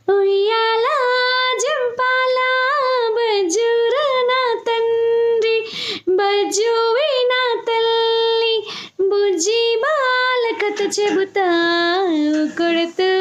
ఉయ్యాల జంపాల బజూర నా తండ్రి బజువి నా తల్లి బుజ్జి బాల కథ చెబుతా కొడుతూ